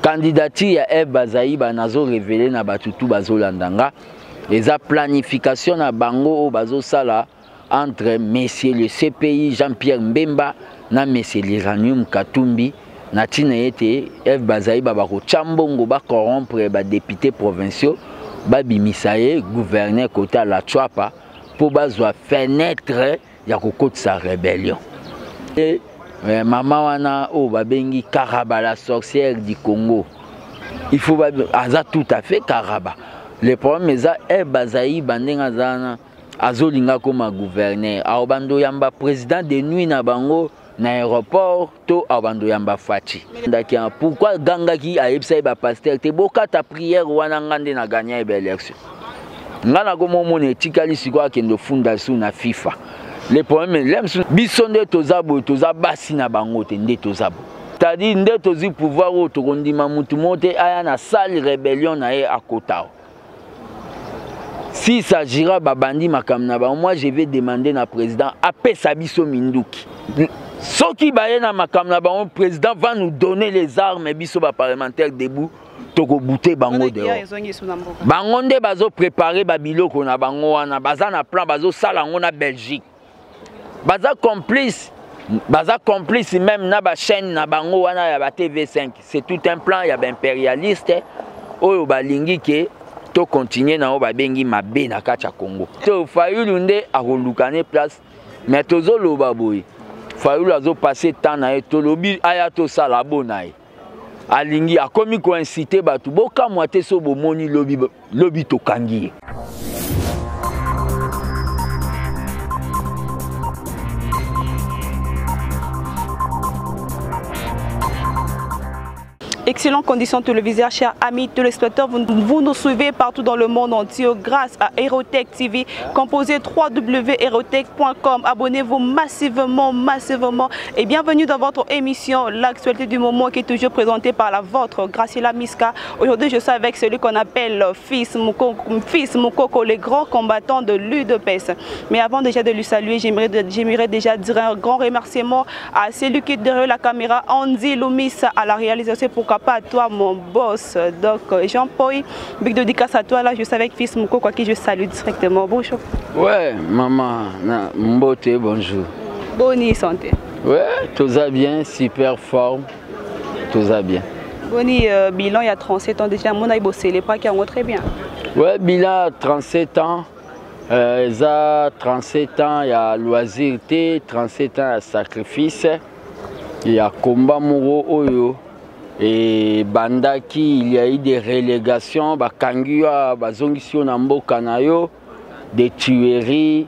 Candidature ya F Bazaï banazo révélé na batutu bazolandanga eza planification na bango bazo sala entre monsieur le CPI Jean-Pierre Mbemba na monsieur l'Iranium Katumbi na tina ete F Bazaï babako chambongo ba corrompre ba députés provinciaux ba bimisaye gouverneur côté la Chwapa pour bazwa fenêtre ya kokotisa rébellion. Et maman wana o babengi Karaba la sorcière du Congo. Il faut aza tout à fait Karaba. Le problème est que Bazaï bandenga zana azolinga comme gouverneur. Aobando yamba président de nuit na bango na aéroport to aobando yamba fachi. Pourquoi gangaki a yebsa ba pasteur te boka ta prière wana ngande na gagner ba élection. Ngana ko momone tikali sikwa kendo funda su na FIFA. Le problème est que bisonde tozabo tozabasi na bango te nde tozabo. C'est-à-dire nde tozi pouvoir o tokondima mutu mote aya na sale rébellion na ye akotao. Si s'agira babandi makamna ba moi je vais demander na président apesa biso minduki. Soki baye na makamna ba président va nous donner les armes biso ba parlementaire debout toko bouter bango dehors. Bango nde bazo préparer ba biloko na bango wana baza na plan bazo sala ngo na Belgique. Baza complice même na ba chaîne na bango wana ya ba TV5. C'est tout un plan ya ba impérialiste oyo balingi ke to continuer na o ba bengi mabe na kacha Congo. To Fayulu nde akolukane place mais tozo loba boy. Fayulu azo passer temps na e to lobi aya to sala bona e. Alingi akomi ko inciter batu boka moite so bomoni lobi to kangi. Excellentes conditions télévisuelles, chers amis téléspectateurs, vous nous suivez partout dans le monde entier grâce à Aerotech TV. Composez www.aerotech.com. Abonnez-vous massivement et bienvenue dans votre émission l'actualité du moment qui est toujours présentée par la vôtre Graciela Miska. Aujourd'hui, je suis avec celui qu'on appelle Fils Moukoko, les grands combattants de l'UDPS. Mais avant déjà de lui saluer, j'aimerais déjà dire un grand remerciement à celui qui est derrière la caméra, Andy Loomis, à la réalisation. Pourquoi pas à toi mon boss, donc Jean-Paul, big dédicace à toi là, je suis avec Fils Moukoko à qui je salue directement. Bonjour. Ouais, maman, mbote, bonjour. Bonne santé. Ouais, tout va bien, super forme, tout va bien. Boni, bilan il y a 37 ans déjà, mon a bossé les pas qui ont très bien. Ouais, bilan 37 ans, il y a 37 ans, il y a loisir, 37 ans, il y a sacrifice, il y a combat mouro oyo. Et bandaki, il y a eu des relégations, bakangua, bazongisio na mboka na yo, des tueries,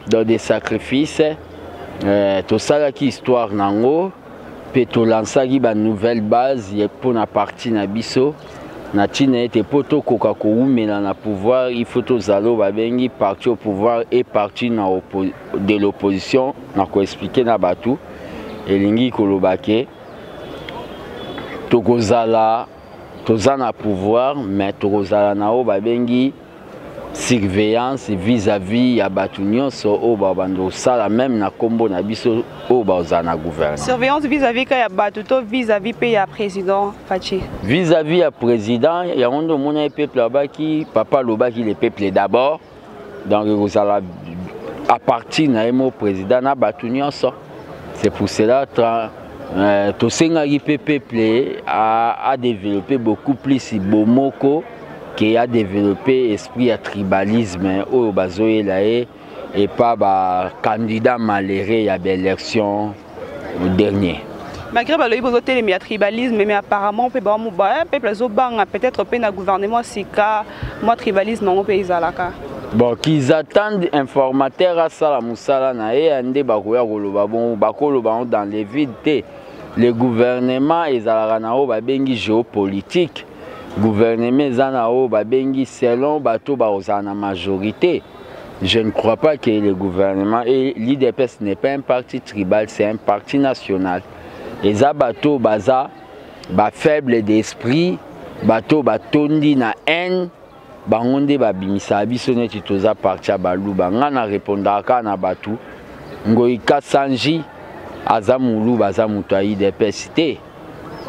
des sacrifices. Tout ça qui histoire nango, puis tout lansaki ba nouvelle base, pour na partie na biso. Na tina ete poto koka ko umela na pouvoir, il faut tous zalo ba bengi parti au pouvoir et parti de l'opposition, na ko expliquer na batu. Elingi kolobake. Tokozala, tozana pouvoir, mais tokozala na o babengi surveillance vis-à-vis ya batunion so o babando sala même na kombo na biso o bazana gouvernement. Surveillance vis-à-vis ka ya batuto vis-à-vis pe ya président Fachi. Vis-à-vis ya président, ya ondo mona peuple abaki, papa lobaki le peuple d'abord. Donc kozala à partir na emo président na batunion so. C'est pour cela tout le peuple a développé beaucoup plus Bomoko qui a développé l'esprit à tribalisme au Bazoé et pas le candidat malheureux à l'élection dernière. Malgré le tribalisme, mais apparemment, peut-être le gouvernement sika moi tribalisme en pays alaka. Bon, qu'ils attendent informateurs à Salamoussala nae ande bakoya koloba bon bakoloba dans les vides. Le gouvernement est à la babengi géopolitique. Le gouvernement est à la babengi selon bateau na majorité. Je ne crois pas que le gouvernement et l'IDPS n'est pas un parti tribal, c'est un parti national. Et ça bateau baza ba faible d'esprit, bateau batondi na haine, bangonde babimisa biso neti toza parti ya baluba nga na répondaka na batu ngoika sanji aza muluba aza mutu ya UDPS te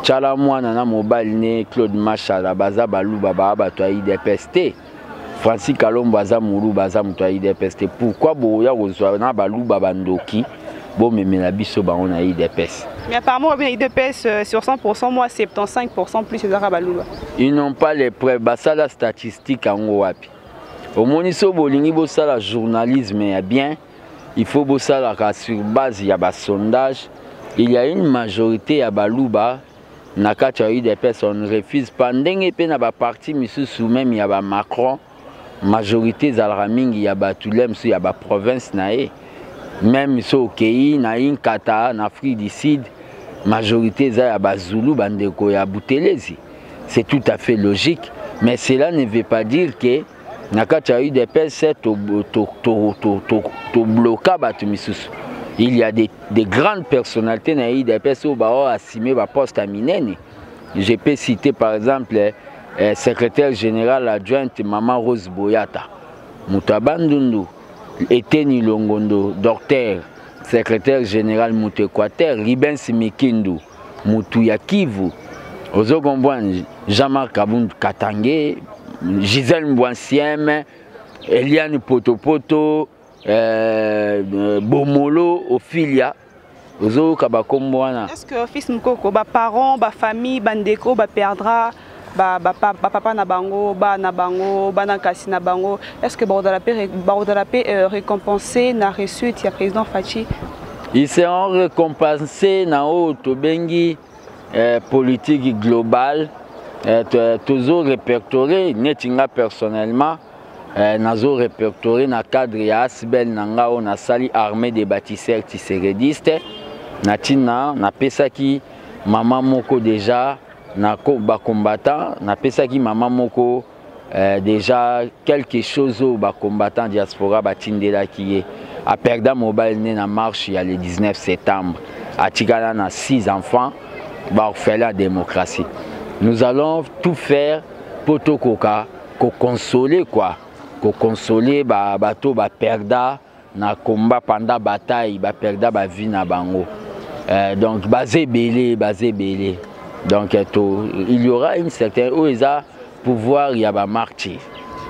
tala mwana na mobali ne Claude Machala baza baluba ba bato ya UDPS te Francis Kalombo aza muluba aza mutu ya UDPS te pourquoi boya kozwa na baluba bandoki bomemela biso bango na UDPS. Mais apparemment UDPS sur 100% moi 75% plus ezaka baluba. Ils n'ont pas les preuves basala statistique yango wapi. Omoni so bolingi bosala journalisme ya bien, il faut bosala sur base ya ba sondage. Il y a une majorité ya baluba na kati ya UDPS on refuse pas ndenge pe na ba parti misusu même ya ba Macron majorité zalaka mingi ya batulem so ya ba province na ye. Même so okei na Inkata na Afrique du Sud majorité za ya bazulu bandeko ya Butelezi. C'est tout à fait logique, mais cela ne veut pas dire que na kati ya UDPS to bloka batu misusu. Il y a des grandes personnalités na UDPS où ba assumé ba poste à minene. Je peux citer par exemple secrétaire général adjointe Maman Rose Boyata, Mutabandundu, Eteni Longondo, docteur, secrétaire général Moutequater, Ribens Mikindu, Moutuya Kivu, Ozogombouan, Jean-Marc Kabund Katangé, Gisèle Mbouansiem, Eliane Potopoto, Bomolo, Ophilia, Ozo Kabakombouana. Est-ce que fils Mkoko, ba parents, ba famille, bandeko, ba perdra, papa na bango, ba na bango, ba na kasi na bango, est-ce que Baudalapé récompensé na reçu le président Fachi? Ils seront récompensés na Tobengi politique globale, toujours répertorié, netinga personnellement, nazo répertorié na cadre ya Asbel nanga on a sali armée des bâtisseurs tisseredistes, na tina na pesaki maman moko déjà na ba combattant na pesaki maman moko déjà quelque chose au ba combattant diaspora batindela qui a perdu mobile né na marche il y a le 19 septembre a tigala na 6 enfants ba faire la démocratie. Nous allons tout faire pour to koka ko consoler quoi, ko consoler ba bato ba perda na combat pendant bataille ba perda ba vie na bango. Donc basé belé. Donc il y aura une certaine pouvoir, il y a un martyr.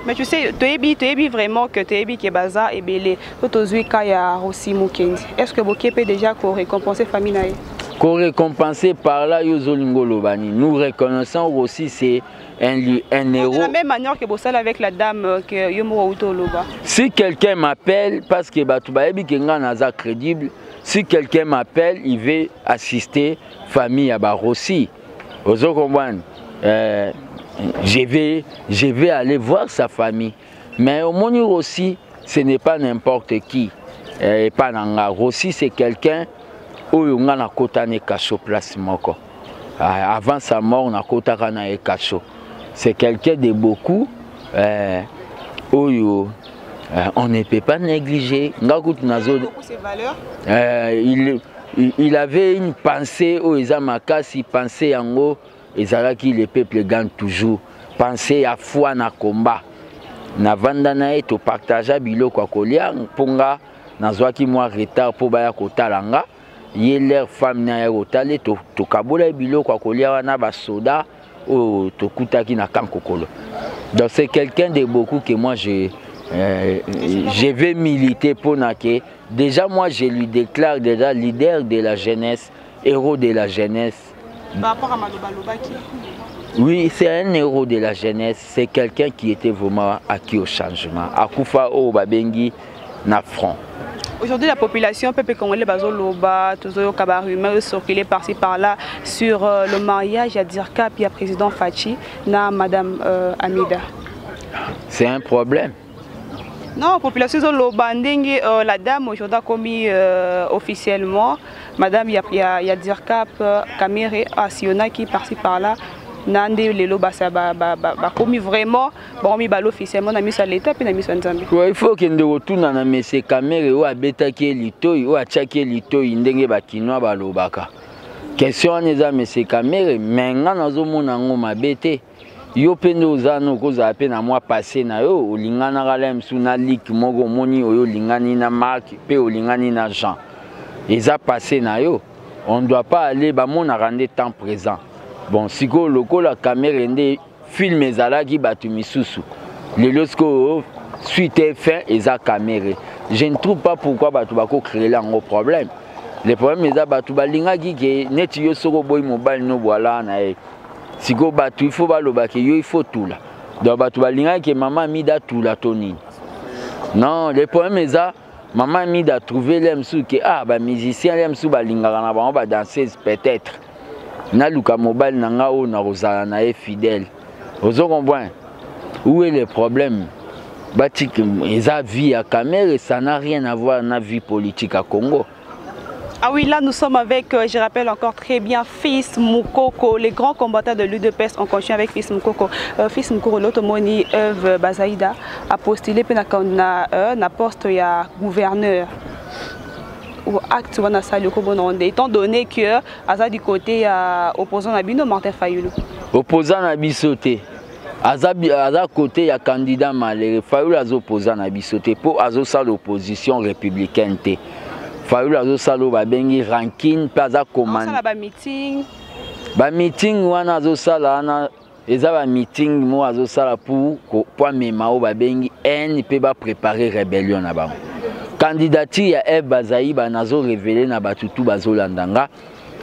Mais tu sais, tu es vraiment que tu es qui est baza et belé. Est-ce que Boké peut déjà récompenser famille naïe? Qu'on récompenser par là, nous reconnaissons aussi c'est un héros. De la même manière que Bossal avec la dame que Yomo Loba. Si quelqu'un m'appelle parce que Batoubaebi Kenga Naza crédible, si quelqu'un m'appelle, il veut assister famille à Barossi. Je vais aller voir sa famille. Mais au Moni Rossi, ce n'est pas n'importe qui. Pas Nanga. Rossi, c'est quelqu'un où on a kotane kacho place moko. Avant sa mort, on a kotana e kacho. C'est quelqu'un de beaucoup. On ne peut pas négliger. Il avait une pensée où ils il pensait en haut, et le peuple gagne toujours. Pensée à foi na combat. Na vandana et to partager bilo kwa kolia ponga na zwaki moi retard pour baya kotalanga. Yé leur femme na yotale to kabola bilo kwa kolia wana ba soda o to kutaki na kankokolo. Donc c'est quelqu'un de beaucoup que moi je vais militer pour Nake. Déjà, moi, je lui déclare déjà leader de la jeunesse, héros de la jeunesse. Par rapport à Maloba Lobaki. Oui, c'est un héros de la jeunesse. C'est quelqu'un qui était vraiment acquis au changement. Akufa o babengi na front. Aujourd'hui, la population, peuple congolais, Bazoloba, toujours Kabarumé, circulé par-ci par-là sur le mariage à Dirka puis à président Fachi, na Madame Amida. C'est un problème. Non, la population de la dame aujourd'hui a commis officiellement. Madame, il y a Dirkap, Kamere, Asiona qui par-ci par-là. Nande les lobas commis vraiment bon mi balo officiellement na mis à l'état puis na mis en Zambie. Il faut que nous retourne na monsieur Kamere ou abetaki litoi ou achaki litoi ndenge ba kinwa balobaka. Question neza monsieur Kamere menga nazomona ngo mabete yo pende ozano koza pe na moi passé na yo olingana galem suna lik mogo moni oyo lingani na Marc pe olingani na Jean eza passé na yo on doit pas aller ba mon rendre temps présent bon siko lokola caméra ndé film ezalaki batu misusu lelo sko suite fin eza caméra je ne trouve pas pourquoi batu bako créer un gros problème le problème eza batu balingaki ke neti yo soko boy mobile no voilà na e siko batu il faut baloba ke yo il faut tout là donc batu balingaki ke maman mida tout là toni non le problème eza maman mida trouver l'emsou ke ah ba musicien l'emsou balingaka na bango ba danseuse peut-être na luka mobile nanga o na rozala na e fidèle ozo comprendre où est le problème batik eza vie à caméra et ça n'a rien à voir na vie politique à Congo. Ah oui, là nous sommes avec, je rappelle encore très bien, Fils Moukoko, les grands combattants de l'UDPS. On continue avec Fils Moukoko. Fils Moukoko, l'automoni Eve Bazaïda a postulé na poste ya gouverneur. Ou acte wana sali ko bononde étant donné que aza du côté opposant na bino Martin Fayulu. Opposant na bisoté. Aza côté ya candidat malheureux Fayulu azo opposant na bisoté pour azo sa l'opposition républicaine té. Fayulu azo salo ba bengi ranking plaza commande. Ça ba meeting. Ba meeting wana azo sala na eza ba meeting mo azo sala pour mema o ba bengi N pe ba préparer rébellion na bango. Candidature ya Eve Bazaï ba nazo révéler na batutu bazo landanga.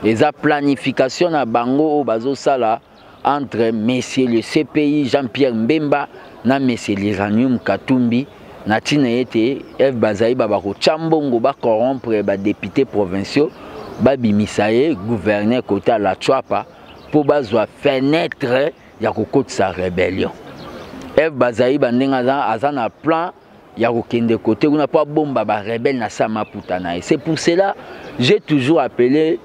Eza planification na bango o bazo sala entre monsieur le CPI Jean-Pierre Mbemba na monsieur l'Iranium Katumbi. Natina ete Eve Bazaï baba ko chambongo ba corrompre ba député provinciaux ba bimisaye gouverneur côté la Chouapa pour bazwa fenêtre ya ko sa rébellion. Eve Bazaï bandenga azana plan ya ko kende côté on n'a pas bomba ba rebelle na sama putana. C'est pour cela j'ai toujours appelé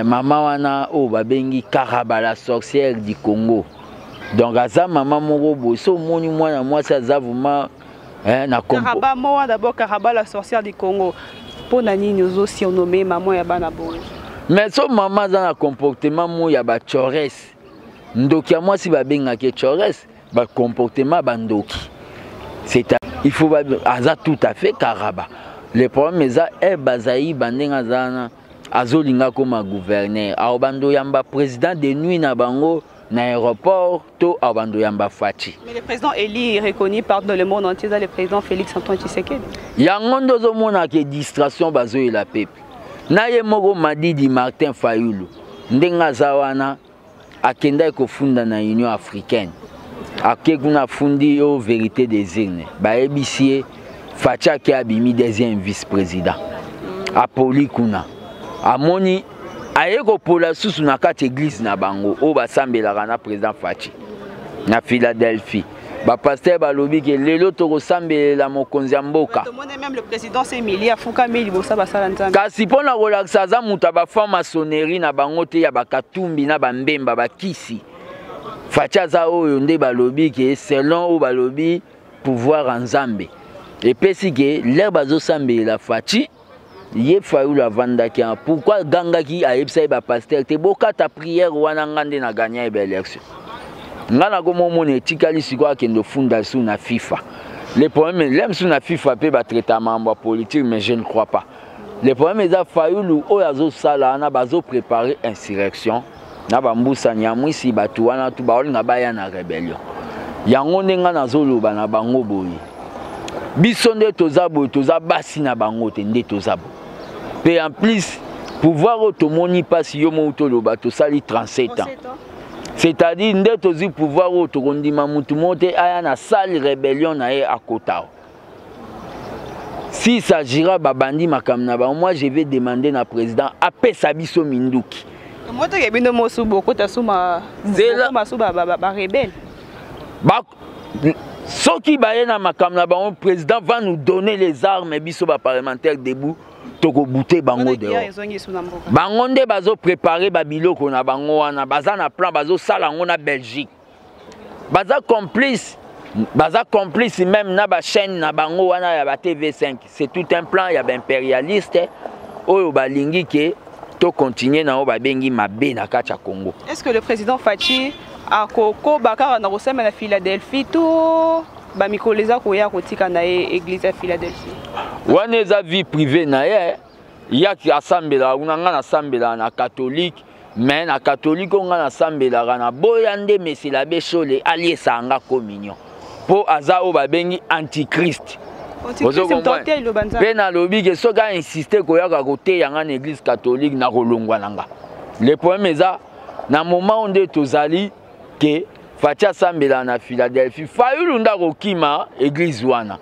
maman wana o ba bengi Karaba la sorcière du Congo. Donc aza maman moko bo so moni mwana moi ça zavuma Karaba moi d'abord Karaba la sorcière du Congo. Pour nani nous aussi on nommé maman ya bana boy. Mais so maman dans un comportement mo ya ba chores. Ndoki moi si ba benga ke chores, ba comportement bandoki. C'est il faut aza tout à fait Karaba. Le problème eza Bazaï bandenga zana azolinga comme gouverneur. A bando yamba président de nuit na bango. Na aéroport to abando yamba fati. Mais le président Eli est reconnu par dans le monde entier, le président Félix Antoine Tshisekedi. Yangondo zo mona ke distraction bazo et la peuple. Na ye moko Madidi Martin Fayulu. Ndenga zawana akenda ko funda na Union africaine. Akekuna fundi yo vérité des urnes. Ba ebisie Facha ki abimi deuxième vice-président. Apoli kuna. Amoni ayeko pola susu na kati église na bango o basambelaka na président Fachi na Philadelphie ba pasteur balobi ke lelo to kosambelela mokonzi ya mboka même le président Emilia Fukami libosa basala nzambe kasi pona kolakisa za muta ba franc-maçonnerie na bango te ya bakatumbi na bambemba bakisi Fachi aza oyo nde balobi ke selon o balobi pouvoir en Nzambe epesi ke l'air bazosambelela Fachi Ye Fayulu avandaki pourquoi gangaki ayebisa ba pasteur te boka ta prière wana ngande na gagner ba élection ngana ko momone tikali siko akendo funda sous na FIFA le problème l'aime sous na FIFA pe ba traitement politique mais je ne crois pas le problème est Fayulu o yazo sala na bazo préparer insurrection na bambusa nyamwisi batu wana tu baolinga baya na rébellion yango ndenga nazoloba na bango boyi biso nde tozabo toza basi na bango te nde tozabo. Et en plus, pouvoir automoni passe yomo to bato sali 37 ans. C'est-à-dire nde tozi pouvoir autorondima mutu monte aya na sali rébellion na e akotao. Si s'agira babandi makamna ba moi je vais demander na président apesa biso minduki. Moi to yebino mosu boko tasuma masuba ba rebelle. Ba ceux qui baye na makamna ba le président va nous donner les armes biso ba parlementaire debout. Toko bouté bango dehors. Bango nde bazo préparer ba biloko na bango wana baza na plan bazo sala ngo na Belgique. Baza complice même na ba chaîne na bango wana ya ba TV5. C'est tout un plan ya ba impérialiste oyo balingi ke to continuer na o ba bengi mabe na kati ya Congo. Est-ce que le président Fachi a koko bakara na kosema na Philadelphie to ba mikoleza ko ya kotika na église à Philadelphie. Wana eza vie privée na ye ya ki asambela unanga na sambela na catholique mais na catholique on na sambela na boyande mesila beshole aliesa anga communion po aza o babengi antichrist. Pena lobi ke soka insister ko yaka kote yanga na église catholique na kolongwa nanga. Le problème est na moment onde tozali ke fatia sambela na Philadelphie fayulu ndako kima église wana.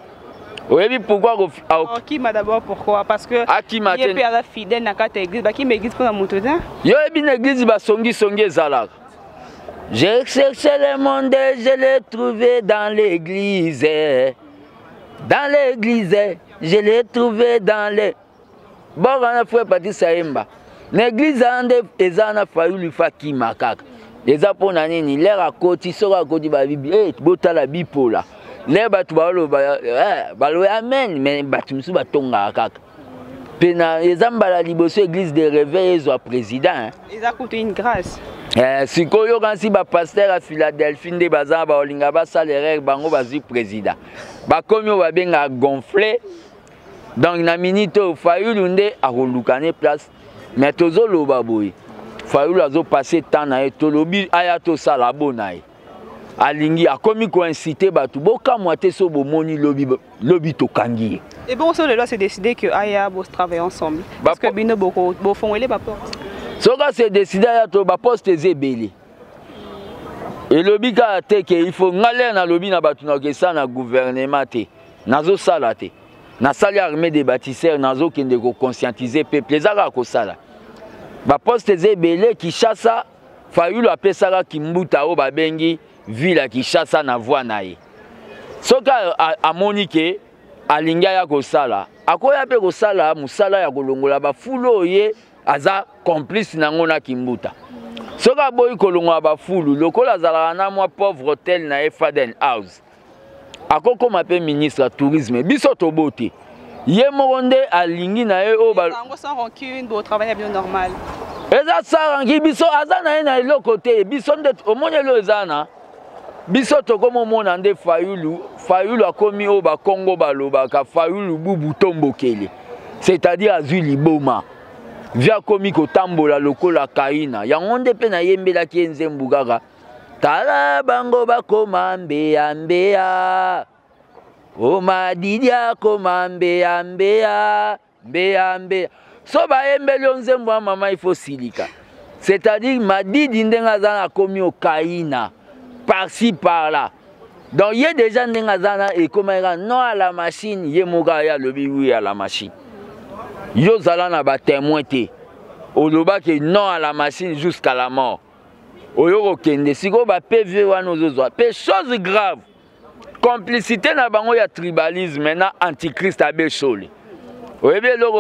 Oui, pourquoi Akima d'abord pourquoi? Parce que Akima est père fidèle na kata église, ba kima église pour motoza. Yo ebi na église ba songi ezalaka. J'ai cherché le monde, je l'ai trouvé dans l'église. Dans l'église, je l'ai trouvé dans les. Bon, on a fait partie Saïmba. L'église ande ezana fayulu fakima kaka. Eza pona nini l'air à côté sera côté ba bibi botala bipola. Les batu balo amen mais batu musu batonga kaka. Pena ezamba liboso église de réveil ezwa président. Eza coûté une grâce. Sikoyo kansi ba pasteur à Philadelphie nde baza ba olinga ba salaire bango bazi président. Ba komi ba benga gonflé. Donc na minute fayulu nde akolukane place mais tozolo baboy. Fayulu azo passer temps na etolobi aya to sala bonaye. Alingi a commis ko inciter batu boka moite so bomoni lobi to kangi. Et bon so le loi s'est décidé que aya bo travailler ensemble parce que bino boko bo fongolé ba porte. Soka s'est décidé aya to ba poste ezebeli. Et lobi ka te ke il faut ngale na lobi na batu na kesa na gouvernement te. Nazo sala te. Na sali armée des bâtisseurs nazo kende ko conscientiser peuple ezaka ko sala. Ba poste ezebeli ki chassa fayulu apesaka kimbuta o babengi ville qui chasse na voie nae. Soka a monike alinga ya kosala. Akoya pe kosala musala ya kolongola ba fulo ye aza complice nango na kimbuta. Soka boy kolongola ba fulu lokola zala na mwa pauvre hôtel na Faden House. Akoko mape ministre tourisme biso to bote. Ye moronde alingi na ye o ba ngo sans rancune bo travailler bien normal. Eza sarangi biso azana na lo côté biso nde omonelo ezana. Biso tokomo mona nde fayulu akomi o ba Congo balobaka fayulu bubu tombokele. C'est-à-dire azui liboma. Via komi ko tambola lokola kaina. Yango nde pe na yembela ki nzembu kaka. Tala bango bakoma mbeya mbeya. O madidia koma mbeya mbeya. Mbeya mbeya. So ba yembeli nzembu wa mama il faut silika. C'est-à-dire madidi ndenga zana komi o kaina. Par-ci, par-là. Donc, il y a des gens qui ont non à la machine, il y a oui à la machine. Il y a des témoins qui ont non à la machine jusqu'à la mort. Il y a des choses graves. Complicité na bango ya tribalisme, maintenant antichrist a béchole. Il y a des gens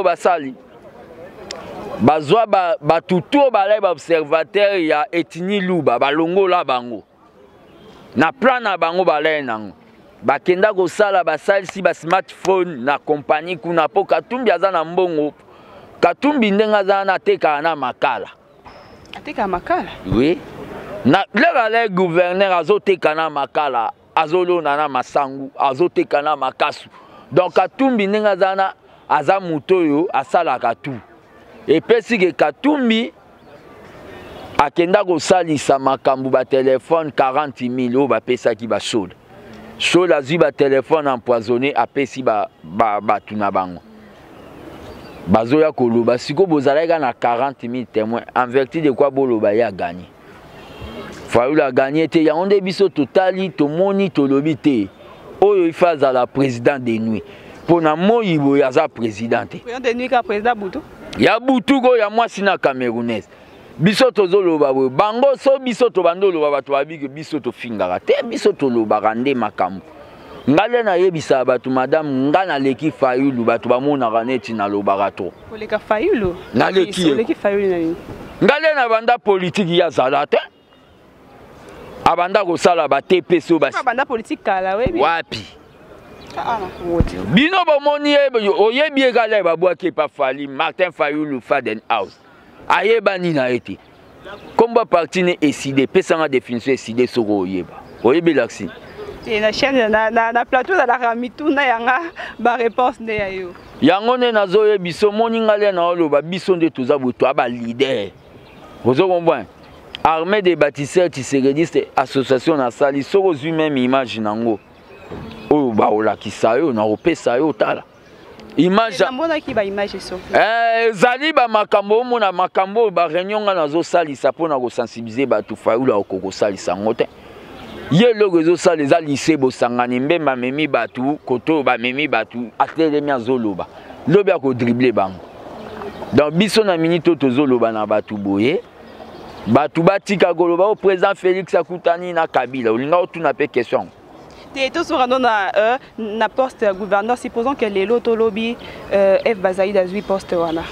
bazwa ba tuto ba observateur ya etini luba balongo la bango. Na plan na bango balai nango bakenda ko sala basalisi ba smartphone na compagnie kuna po Katumbi aza na mbongo Katumbi ndenga za na teka na makala ateka makala oui na le gouverneur azoteka na makala azolona na masangu azoteka na makasu donc Katumbi ndenga za na aza mutoyo asala katu et pesi ke Katumbi akenda ko salisa makambu ba téléphone 40 000 o ba pesa ki ba chaude. Chaude azu ba téléphone empoisonné apesi ba tuna bango. Bazoya koloba siko bozalaka na 40 000 témoins en vertu de quoi boloba ya gagné. Fayulu a gagné te ya onde biso totali to moni to lobi te. Oyo ifaza la président de nuit. Pona moyibo ya za présidente. Président de nuit ka président Boutou. Ya Boutou go ya mwasi na camerounaise. Biso tozoloba we bango so biso to bandolo ba bato babiki biso to fingara te biso to loba nde makambo ngale na yebisa bato madame ngana leki Fayulu bato bamona kaneti na lobaka to oleka Fayulu na leki Fayulu na nini ngale na banda politique ya zalate abanda ko sala ba TPC ba banda politique kala webi wapi bino bomoni oyebi egala babwaki pa Fali Martin Fayulu Faden House ayeba nini na ete Combat parti ne décidé, pesanga définition décidé soko oyeba. Oyeba l'axi. Et na chaîne na plateau dans la ramitou na yanga ba réponse ne yayo. Yango ne nazoye biso moninga le na oloba biso nde toza buto aba leader. Vous comprenez? Armée des bâtisseurs tisseredistes association na sali soko zui même image nango. Oyo ba olakisa yo na opesa yo tala. Image mona ki ba image so. Zali ba makambo mona makambo ba réunion nga nazo salisa pona ko sensibiliser batu faula okoko salisa ngote. Ye le réseau salisa lycée bosangani mbemba memi batu koto ba memi batu atelemi azoloba. Lobi ko dribbler bango. Dans biso na minute tozoloba na batu boye. Batu batika goloba au président Félix Akutani na Kabila. Olinga otuna pe question. Tout sur na poste gouverneur, supposons que les loto lobby F Bazaï d'Azui poste wana.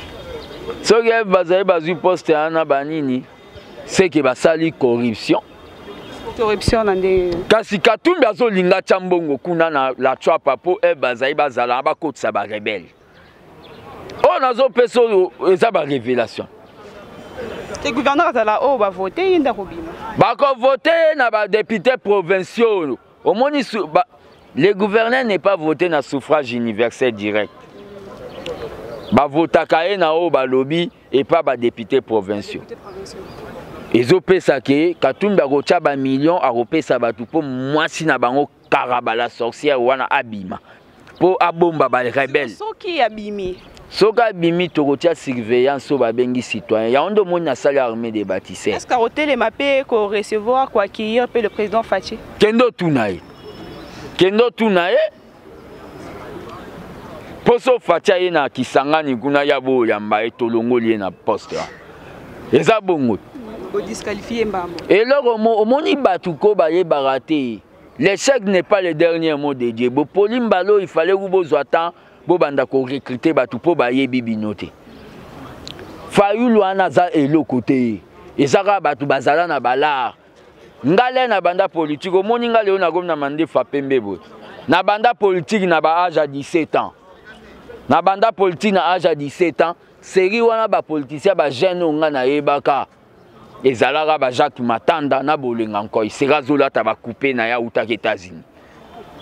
Ce que F Bazaï d'Azui poste wana banini, c'est que basali corruption. Corruption nande. Kasi Katumbi azo linga chambongo kuna na la chwa papo F Bazaï bazala ba kotsa ba rebelle. On azo peso eza ba révélation. Les gouverneurs azala o ba voter inda robima. Ba ko voter na ba députés provinciaux. Le gouverneur n'est pas voté dans le suffrage universel direct. Ba votaka na o ba lobby et pas ba député provinciaux. Ezope sake Katumbi akocha ba millions akopesa batu po mwasi na bango karabala sorcière wana abima. Po abomba ba rebelle. Soki abimi. Soka abimi tokotia surveillance so ba bengi citoyen. Ya ondo moni na salle armée des bâtisseurs. Est-ce qu'à hôtel les mapé ko recevoir quoi accueillir le président Fachi? Kendo tunaye. Kendo tunaye. Poso Facha ye na Kisangani kuna yabo yamba etolongoli na poste. Eza bongo. Ko disqualifier mbambo. Et là omoni batuko ba ye baraté. L'échec n'est pas le dernier mot de Dieu. Bo polimbalo il fallait que bozwa temps bo banda ko recruter batu po ba ye bibinote. Fayulu anaza elo côté. Ezaka batu bazala na balar. Ngale na banda politique omoni ngale ona gom na mande fa pembe bo. Na banda politique na ba âge à 17 ans. Na banda politique na âge à 17 ans, série wana ba politicien ba jeune nga na yebaka. Ezalaka ba Jacques Matanda na bolenga nkoy sera zola ta ba couper na ya uta États-Unis.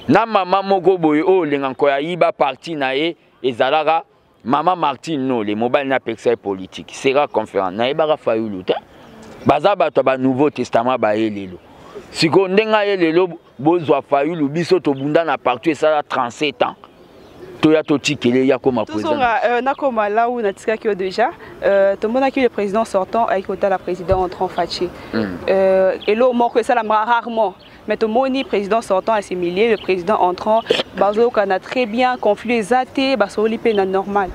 Na mama moko boye o lenga nkoy ayiba parti na ye ezalaka Mama Martine no le mobile na pexer politique. Sera conférence na yebaka Fayulu te. Baza bato ba Nouveau Testament ba yelelo. Siko ndenga yelelo bozwa Fayulu biso to bunda na parti esala 37 ans. Toya totikele ya koma président. Toujours na koma là où na tika ki déjà tout le monde a qui le président sortant avec la président entrant Fachi. Et là mort que ça la rarement. Mais tout le monde président sortant assimilé le président entrant bazo kana très bien conflit zaté basoli pe na normal.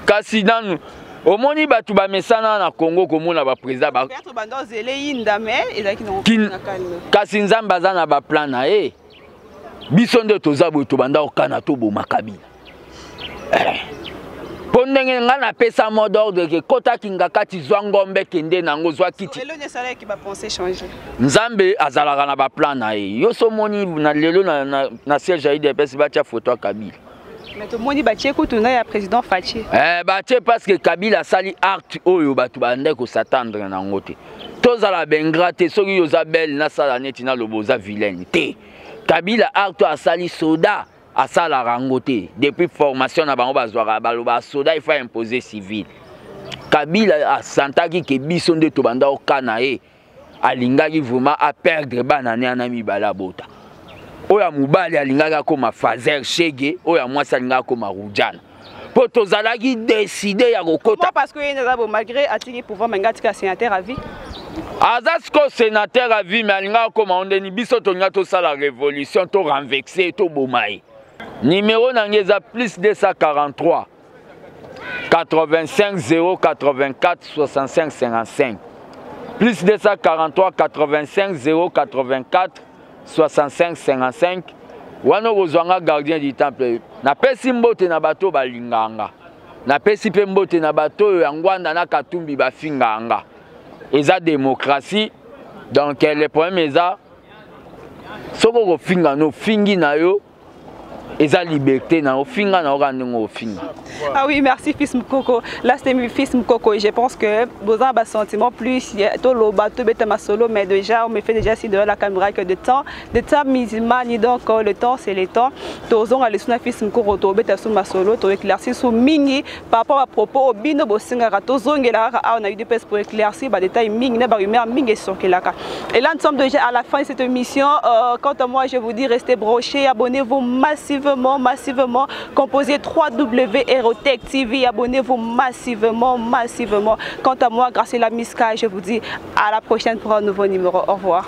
Kasi nanu au moni batu ba mesana na Congo komona ba président ba peut-être bando zele yinda mais ezaki na calme. Kasi nzamba za na ba plan na e. Biso nde toza bo to banda okana to bo makabila. Pondenge nga na pesa mot d'ordre que kota kingaka ti zwa ngombe kende nango zwa kiti. Lelo ne sala ki ba penser changer. Nzambe azalaka na ba plan na e. Yo so moni na lelo na siège aide pesi ba tia photo ya Kabila. Mais to moni ba tie kutuna ya président Fachi. Ba tie parce que Kabila sali acte oyo batu bande ko s'attendre na ngote. Tozala bengrate soki yo za belle na sala neti na loboza vilaine te. Kabila acte asali soda asala rangote depuis formation na bango bazwaka baloba soda il faut imposer civil. Kabila asantaki ke biso nde to banda okana e alingaki vraiment a perdre banane na mibala bota. Oya mubali alingaka koma Fazer Chege, oya mwasi alingaka koma Rujana. Po tozalaki décider ya kokota parce que Nazabo malgré atiki pouvoir mengatika sénateur à vie. Azasko sénateur à vie mais alingaka koma ondeni biso to nga to sala révolution to renverser to bomaye. Numéro nangeza plus 243 85 084 65 55 plus 243 85 084 65 55 wana kozwanga gardien du temple na pesi mbote na bato balinganga na pesi pe mbote na bato ya Ngwanda na Katumbi bafinganga eza démocratie donc le problème eza soko ko finga no fingi na yo eza liberté na ofinga na okandinga ofinga. Ah oui, merci Fils Mukoko. Là c'était Fils Mukoko et je pense que vous avez un sentiment plus tout le bateau ma solo, mais déjà on me fait déjà si devant la caméra que de temps musulman donc le temps c'est le temps. Tozon à l'issue Fils Mukoko to beta sous ma solo to éclaircir sous mingi par rapport à propos bino bosinga tozon ngela on a eu des pistes pour éclaircir ba détails mingi na ba rumeur mingi sur kelaka. Et là nous sommes déjà à la fin de cette émission. Quant à moi je vous dis restez brochés, abonnez-vous massivement, composez www.Aerotech TV, abonnez-vous massivement. Quant à moi, grâce à la Miska, je vous dis à la prochaine pour un nouveau numéro. Au revoir.